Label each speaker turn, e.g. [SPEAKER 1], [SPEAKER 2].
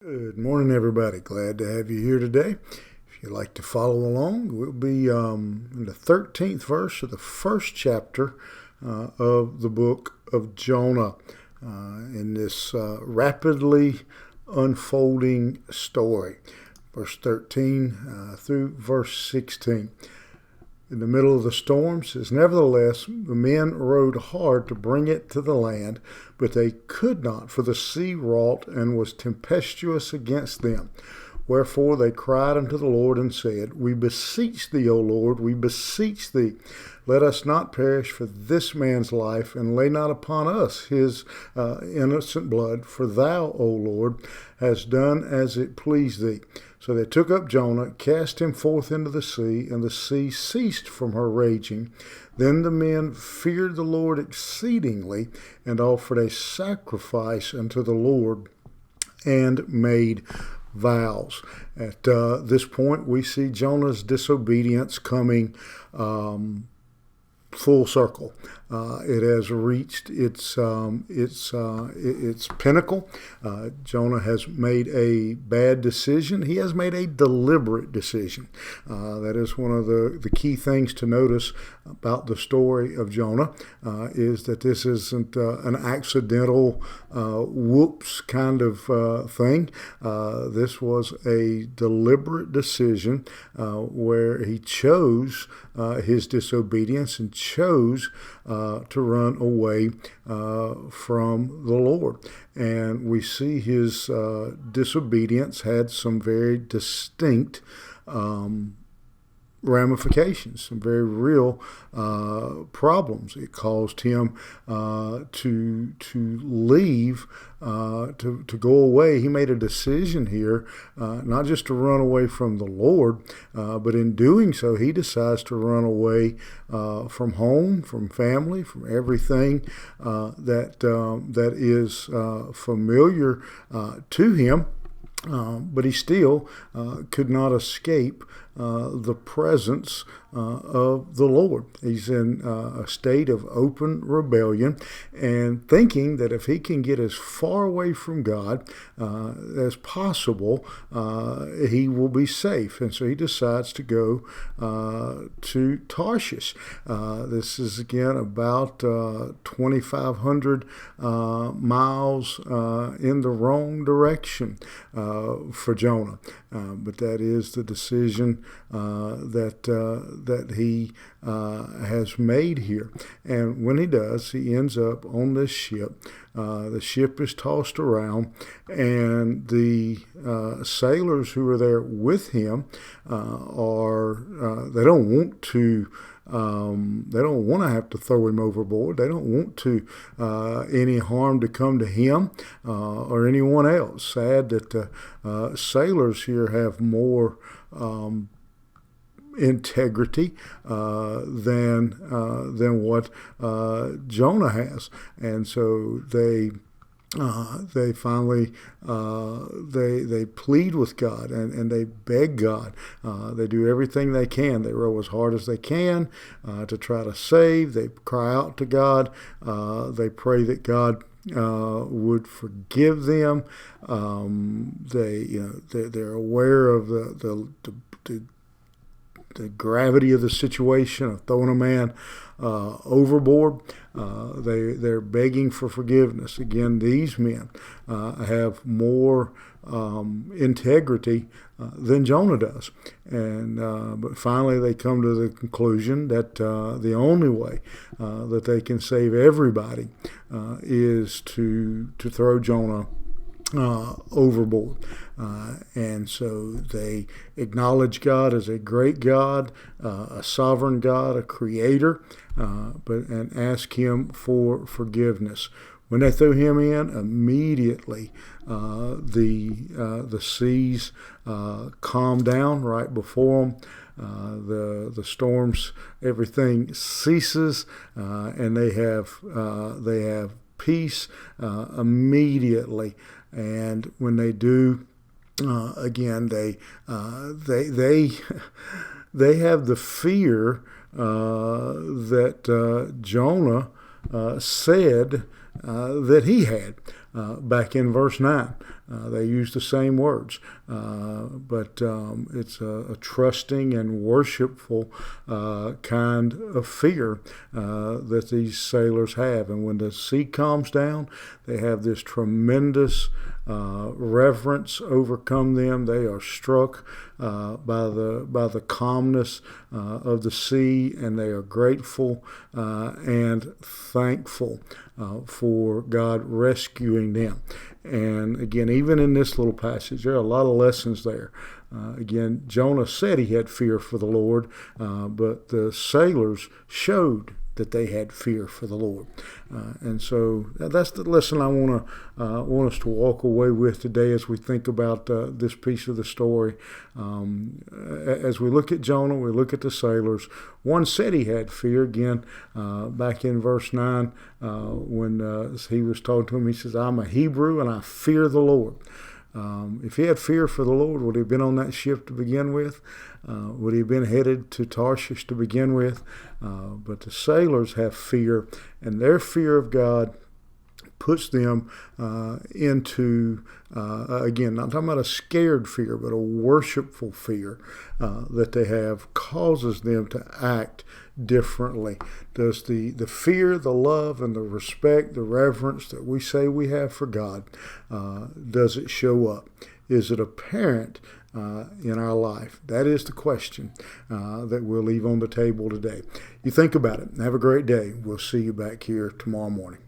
[SPEAKER 1] Good morning, everybody. Glad to have you here today. If you'd like to follow along, we'll be in the 13th verse of the first chapter of the book of Jonah in this rapidly unfolding story. Verse 13 through verse 16. In the middle of the storm, says, "Nevertheless, the men rowed hard to bring it to the land, but they could not, for the sea wrought and was tempestuous against them. Wherefore they cried unto the Lord and said, We beseech thee, O Lord, we beseech thee, let us not perish for this man's life, and lay not upon us his innocent blood. For thou, O Lord, hast done as it pleased thee." So they took up Jonah, cast him forth into the sea, and the sea ceased from her raging. Then the men feared the Lord exceedingly, and offered a sacrifice unto the Lord, and made vows. At this point, we see Jonah's disobedience coming full circle. It has reached its pinnacle. Jonah has made a bad decision. He has made a deliberate decision. That is one of the key things to notice about the story of Jonah, is that this isn't an accidental whoops kind of thing. This was a deliberate decision where he chose his disobedience and chose to run away from the Lord. And we see his disobedience had some very distinct ramifications, some very real problems. It caused him to leave, to go away. He made a decision here, not just to run away from the Lord, but in doing so, he decides to run away from home, from family, from everything that is familiar to him. But he still could not escape the presence of the Lord. He's in a state of open rebellion and thinking that if he can get as far away from God as possible, he will be safe. And so he decides to go to Tarshish. This is again about 2,500 miles in the wrong direction for Jonah. But that is the decision that he has made here. And when he does, he ends up on this ship. The ship is tossed around, and the sailors who are there with him they don't want to. They don't want to have to throw him overboard. They don't want to any harm to come to him or anyone else. Sad that sailors here have more integrity than what Jonah has, and so they finally they plead with God and they beg God. They do everything they can. They row as hard as they can to try to save. They cry out to God. They pray that God would forgive them. They're aware of the gravity of the situation of throwing a man overboard. They're begging for forgiveness. Again, these men have more integrity than Jonah does, and but finally they come to the conclusion that the only way that they can save everybody is to throw Jonah overboard. And so they acknowledge God as a great God, a sovereign God, a creator, and ask him for forgiveness. When they threw him in, immediately the seas calmed down right before them. The storms, everything ceases, and they have peace immediately. And when they do, again, they they have the fear that Jonah said that he had. Back in verse 9, they use the same words, but it's a trusting and worshipful kind of fear that these sailors have. And when the sea calms down, they have this tremendous reverence overcome them. They are struck by the calmness of the sea, and they are grateful and thankful for God rescuing them. And again, even in this little passage, there are a lot of lessons there. Again, Jonah said he had fear for the Lord, but the sailors showed that they had fear for the Lord. And so that's the lesson I want us to walk away with today as we think about this piece of the story. As we look at Jonah, we look at the sailors. One said he had fear. Again, back in verse 9, when he was talking to him, he says, I'm a Hebrew and I fear the Lord. If he had fear for the Lord, would he have been on that ship to begin with? Would he have been headed to Tarshish to begin with? But the sailors have fear, and their fear of God puts them into, again, not talking about a scared fear, but a worshipful fear that they have causes them to act differently. Does the fear, the love, and the respect, the reverence that we say we have for God, does it show up? Is it apparent in our life? That is the question that we'll leave on the table today. You think about it. Have a great day. We'll see you back here tomorrow morning.